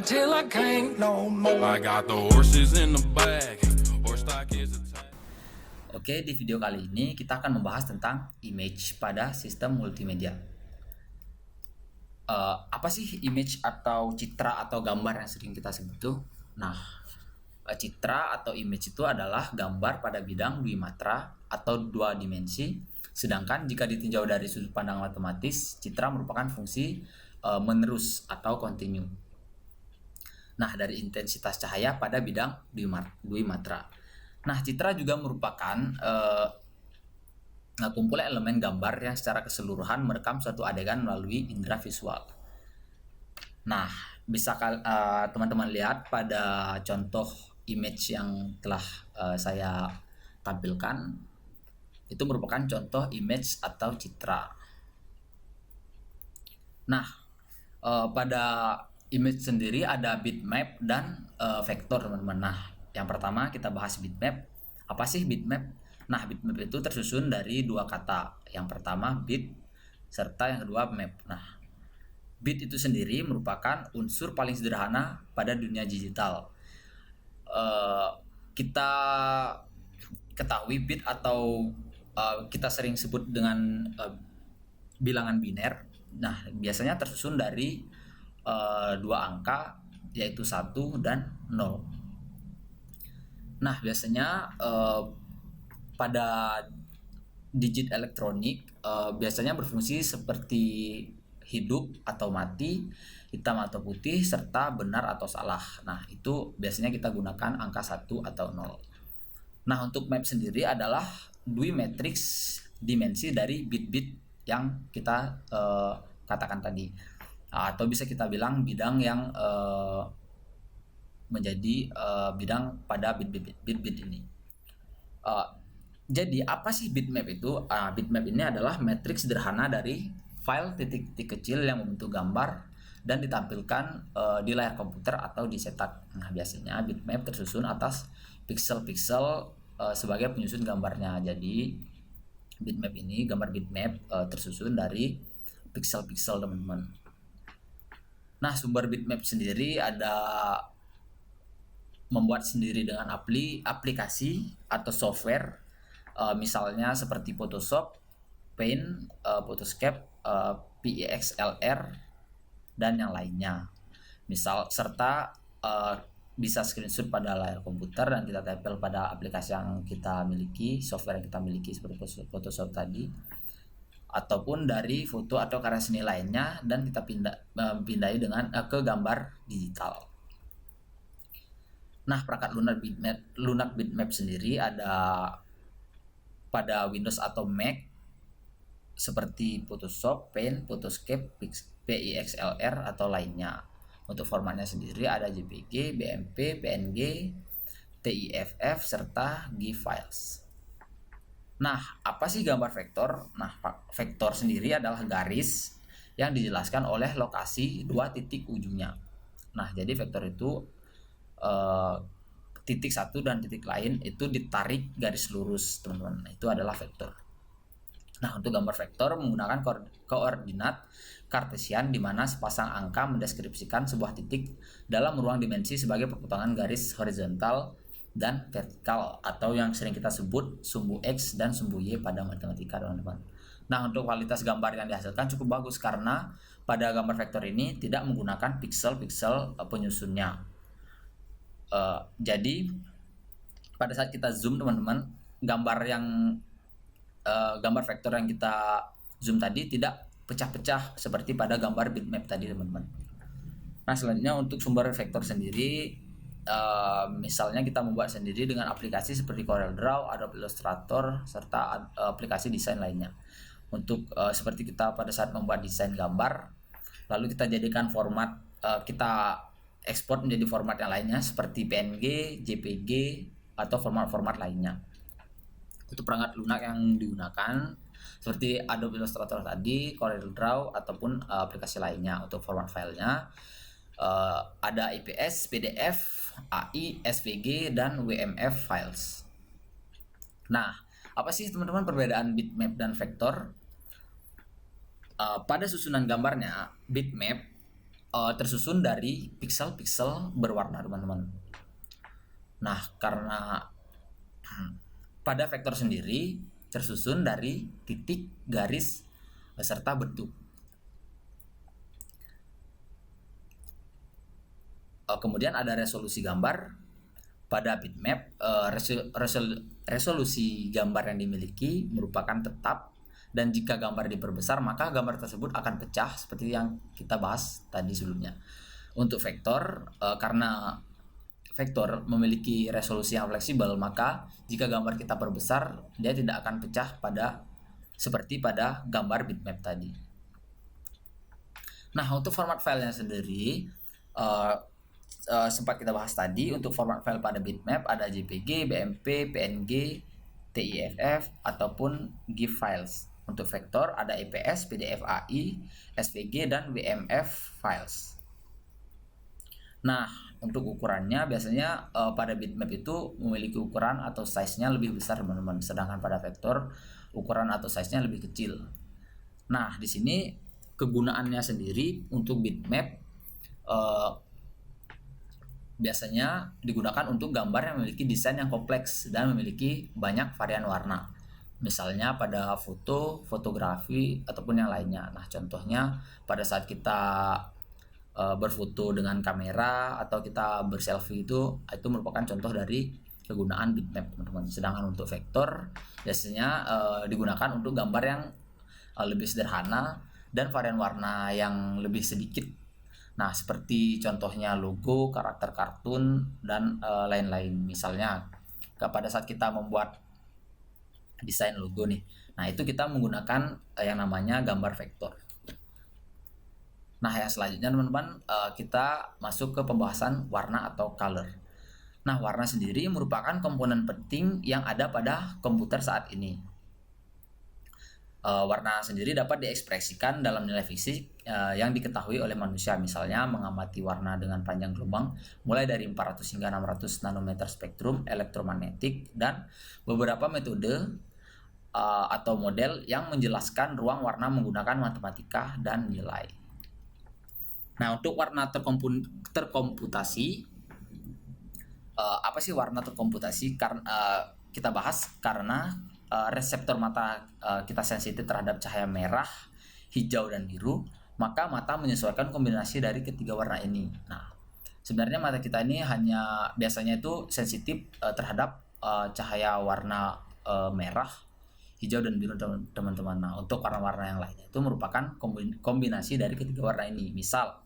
till I can't no more. I got the horses in the bag. Horse stock is a tag. Oke, di video kali ini kita akan membahas tentang image pada sistem multimedia. Apa sih image atau citra atau gambar yang sering kita sebut tuh? Nah, citra atau image itu adalah gambar pada bidang dwimatra atau dua dimensi. Sedangkan jika ditinjau dari sudut pandang matematis, citra merupakan fungsi menerus atau kontinu. Nah, dari intensitas cahaya pada bidang dwimatra. Nah, citra juga merupakan kumpulan elemen gambar yang secara keseluruhan merekam suatu adegan melalui indera visual. Nah, bisa teman-teman lihat pada contoh image yang telah saya tampilkan. Itu merupakan contoh image atau citra. Nah, pada image sendiri ada bitmap dan vektor, teman-teman. Nah, yang pertama kita bahas bitmap. Apa sih bitmap? Nah, bitmap itu tersusun dari dua kata. Yang pertama bit, serta yang kedua map. Nah, bit itu sendiri merupakan unsur paling sederhana pada dunia digital. Kita ketahui bit atau kita sering sebut dengan bilangan biner. Nah, biasanya tersusun dari dua angka, yaitu 1 dan 0. Nah, biasanya pada digit elektronik biasanya berfungsi seperti hidup atau mati, hitam atau putih, serta benar atau salah. Nah, itu biasanya kita gunakan angka 1 atau 0. Nah, untuk map sendiri adalah dwimatriks dimensi dari bit-bit yang kita katakan tadi. Atau bisa kita bilang bidang yang menjadi bidang pada bit-bit ini. Jadi apa sih bitmap itu? Bitmap ini adalah matriks sederhana dari file titik-titik kecil yang membentuk gambar dan ditampilkan di layar komputer atau di cetak. Nah, biasanya bitmap tersusun atas pixel-pixel sebagai penyusun gambarnya. Jadi bitmap ini, gambar bitmap tersusun dari pixel-pixel, teman-teman. Nah, sumber bitmap sendiri ada membuat sendiri dengan aplikasi atau software, misalnya seperti Photoshop, Paint, Photoscape, PXLR, dan yang lainnya. Serta bisa screenshot pada layar komputer dan kita tempel pada aplikasi yang kita miliki, software yang kita miliki seperti Photoshop tadi, ataupun dari foto atau karya seni lainnya dan kita pindahi dengan ke gambar digital. Nah, perangkat lunak bitmap sendiri ada pada Windows atau Mac seperti Photoshop, Paint, Photoscape, PXLR atau lainnya. Untuk formatnya sendiri ada JPG, BMP, PNG, TIFF, serta GIF files. Nah, apa sih gambar vektor? Nah, vektor sendiri adalah garis yang dijelaskan oleh lokasi dua titik ujungnya. Nah, jadi vektor itu titik satu dan titik lain itu ditarik garis lurus, teman-teman. Nah, itu adalah vektor. Nah, untuk gambar vektor menggunakan koordinat kartesian di mana sepasang angka mendeskripsikan sebuah titik dalam ruang dimensi sebagai perpotongan garis horizontal dan vertikal, atau yang sering kita sebut sumbu X dan sumbu Y pada matematika, teman-teman. Nah, untuk kualitas gambar yang dihasilkan cukup bagus karena pada gambar vektor ini tidak menggunakan piksel-piksel penyusunnya. Jadi pada saat kita zoom, teman-teman, gambar vektor yang kita zoom tadi tidak pecah-pecah seperti pada gambar bitmap tadi, teman-teman. Nah, selanjutnya untuk sumber vektor sendiri, misalnya kita membuat sendiri dengan aplikasi seperti CorelDRAW, Adobe Illustrator, serta aplikasi desain lainnya. Untuk seperti kita pada saat membuat desain gambar, lalu kita jadikan format, kita ekspor menjadi format yang lainnya seperti PNG, JPG, atau format-format lainnya. Untuk perangkat lunak yang digunakan seperti Adobe Illustrator tadi, CorelDRAW, ataupun aplikasi lainnya. Untuk format filenya ada IPS, PDF, AI, SVG, dan WMF files. Nah, apa sih, teman-teman, perbedaan bitmap dan vektor? Pada susunan gambarnya, bitmap tersusun dari piksel-piksel berwarna, teman-teman. Nah, karena pada vektor sendiri tersusun dari titik, garis, beserta bentuk. Kemudian ada resolusi gambar. Pada bitmap, resolusi gambar yang dimiliki merupakan tetap, dan jika gambar diperbesar maka gambar tersebut akan pecah seperti yang kita bahas tadi sebelumnya. Untuk vektor, karena vektor memiliki resolusi yang fleksibel, maka jika gambar kita perbesar dia tidak akan pecah seperti pada gambar bitmap tadi. Nah, untuk format filenya sendiri sempat kita bahas tadi. Untuk format file pada bitmap ada JPG, BMP, PNG, TIFF ataupun GIF files. Untuk vektor ada EPS, PDF AI, SVG dan WMF files. Nah, untuk ukurannya biasanya pada bitmap itu memiliki ukuran atau size-nya lebih besar, teman-teman, sedangkan pada vektor ukuran atau size-nya lebih kecil. Nah, di sini kegunaannya sendiri untuk bitmap biasanya digunakan untuk gambar yang memiliki desain yang kompleks dan memiliki banyak varian warna. Misalnya pada foto, fotografi, ataupun yang lainnya. Nah, contohnya pada saat kita berfoto dengan kamera atau kita berselfie, itu merupakan contoh dari kegunaan bitmap, teman-teman. Sedangkan untuk vektor biasanya digunakan untuk gambar yang lebih sederhana dan varian warna yang lebih sedikit. Nah, seperti contohnya logo, karakter kartun, dan lain-lain. Misalnya pada saat kita membuat desain logo nih, nah itu kita menggunakan yang namanya gambar vektor. Nah, yang selanjutnya, teman-teman, kita masuk ke pembahasan warna atau color. Nah, warna sendiri merupakan komponen penting yang ada pada komputer saat ini. Warna sendiri dapat diekspresikan dalam nilai fisik yang diketahui oleh manusia. Misalnya mengamati warna dengan panjang gelombang mulai dari 400 hingga 600 nanometer spektrum elektromagnetik, dan beberapa metode atau model yang menjelaskan ruang warna menggunakan matematika dan nilai. Nah, untuk warna terkomputasi, apa sih warna terkomputasi? Karena kita bahas karena reseptor mata kita sensitif terhadap cahaya merah, hijau, dan biru, maka mata menyesuaikan kombinasi dari ketiga warna ini. Nah, sebenarnya mata kita ini hanya biasanya itu sensitif terhadap cahaya warna merah, hijau, dan biru, teman-teman. Nah, untuk warna-warna yang lainnya itu merupakan kombinasi dari ketiga warna ini. Misal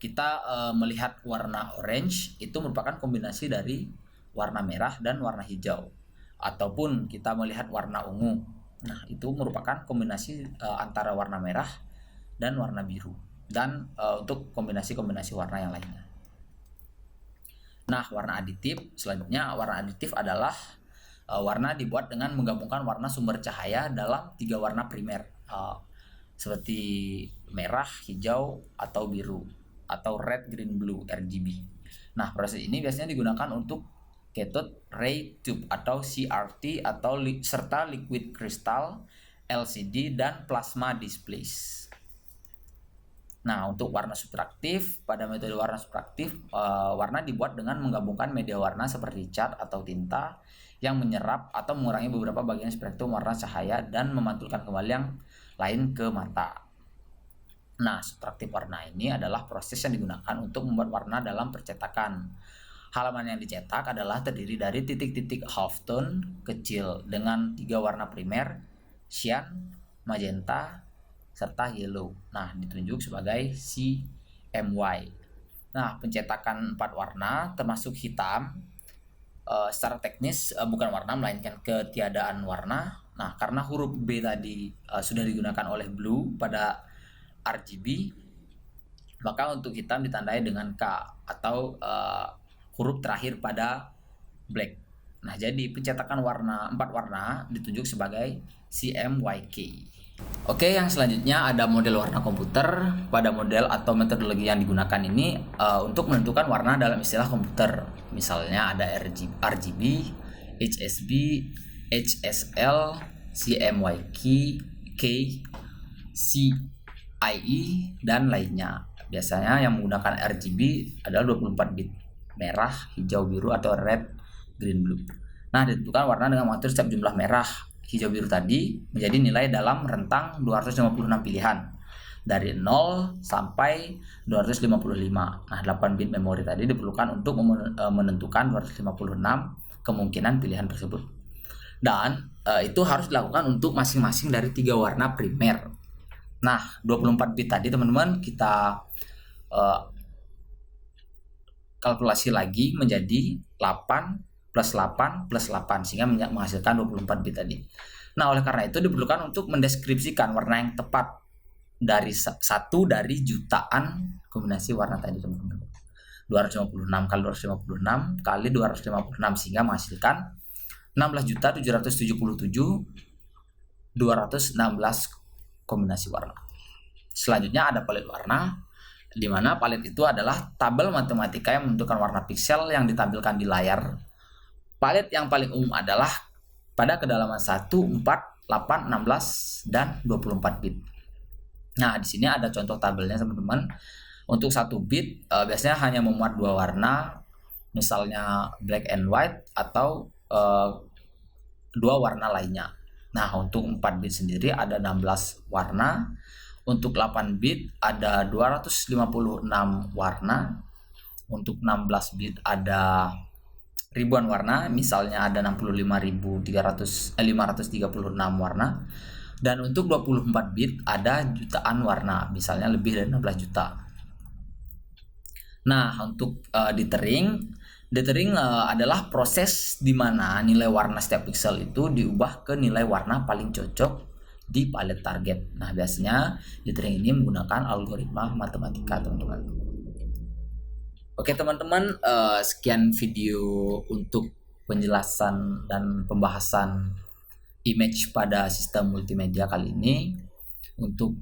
kita melihat warna orange, itu merupakan kombinasi dari warna merah dan warna hijau. Ataupun kita melihat warna ungu, nah itu merupakan kombinasi antara warna merah dan warna biru, dan untuk kombinasi-kombinasi warna yang lainnya. Nah, warna aditif selanjutnya. Warna aditif adalah warna dibuat dengan menggabungkan warna sumber cahaya dalam 3 warna primer, seperti merah, hijau, atau biru, atau red, green, blue, RGB. Nah, proses ini biasanya digunakan untuk cathode ray tube atau CRT serta liquid crystal, LCD, dan plasma displays. Nah, untuk warna superaktif, pada metode warna superaktif, warna dibuat dengan menggabungkan media warna seperti cat atau tinta yang menyerap atau mengurangi beberapa bagian spektrum warna cahaya dan memantulkan kembali yang lain ke mata. Nah, superaktif warna ini adalah proses yang digunakan untuk membuat warna dalam percetakan. Halaman yang dicetak adalah terdiri dari titik-titik halftone kecil dengan 3 warna primer, cyan, magenta, serta yellow. Nah, ditunjuk sebagai CMY. Nah, pencetakan 4 warna termasuk hitam, secara teknis bukan warna melainkan ketiadaan warna. Nah, karena huruf B tadi sudah digunakan oleh blue pada RGB, maka untuk hitam ditandai dengan K atau huruf terakhir pada black. Nah, jadi pencetakan 4 warna ditunjuk sebagai CMYK. Oke, yang selanjutnya ada model warna komputer. Pada model atau metodologi yang digunakan ini untuk menentukan warna dalam istilah komputer. Misalnya ada RGB, HSB, HSL, CMYK, CIE, dan lainnya. biasanya yang menggunakan RGB adalah 24 bit, merah, hijau, biru atau red, green, blue. Nah, ditentukan warna dengan mengatur setiap jumlah merah, hijau, biru tadi menjadi nilai dalam rentang 256 pilihan dari 0 sampai 255. Nah, 8 bit memori tadi diperlukan untuk menentukan 256 kemungkinan pilihan tersebut. Dan itu harus dilakukan untuk masing-masing dari 3 warna primer. Nah, 24 bit tadi teman-teman kita kalkulasi lagi menjadi 8 plus 8 plus 8 sehingga menghasilkan 24 bit tadi. Nah, oleh karena itu diperlukan untuk mendeskripsikan warna yang tepat dari satu dari jutaan kombinasi warna tadi teman-teman. 256 kali 256 kali 256 sehingga menghasilkan 16.777.216 kombinasi warna. Selanjutnya ada palet warna, di mana palet itu adalah tabel matematika yang menentukan warna piksel yang ditampilkan di layar. Palet yang paling umum adalah pada kedalaman 1, 4, 8, 16 dan 24 bit. Nah, di sini ada contoh tabelnya teman-teman. Untuk 1 bit biasanya hanya memuat 2 warna, misalnya black and white atau 2 warna lainnya. Nah, untuk 4 bit sendiri ada 16 warna. Untuk 8 bit ada 256 warna. Untuk 16 bit ada ribuan warna, misalnya ada 65.536 warna. Dan untuk 24 bit ada jutaan warna, misalnya lebih dari 16 juta. Nah, untuk dithering adalah proses di mana nilai warna setiap pixel itu diubah ke nilai warna paling cocok di palet target. Nah, biasanya dithering ini menggunakan algoritma matematika, teman-teman. Oke, teman-teman, sekian video untuk penjelasan dan pembahasan image pada sistem multimedia kali ini. Untuk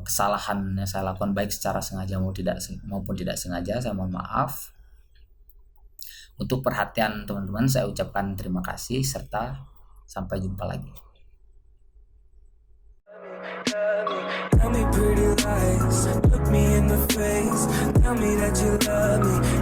kesalahan yang saya lakukan baik secara sengaja maupun tidak sengaja, saya mohon maaf. Untuk perhatian teman-teman saya ucapkan terima kasih serta sampai jumpa lagi. Tell me pretty lies, look me in the face, tell me that you love me.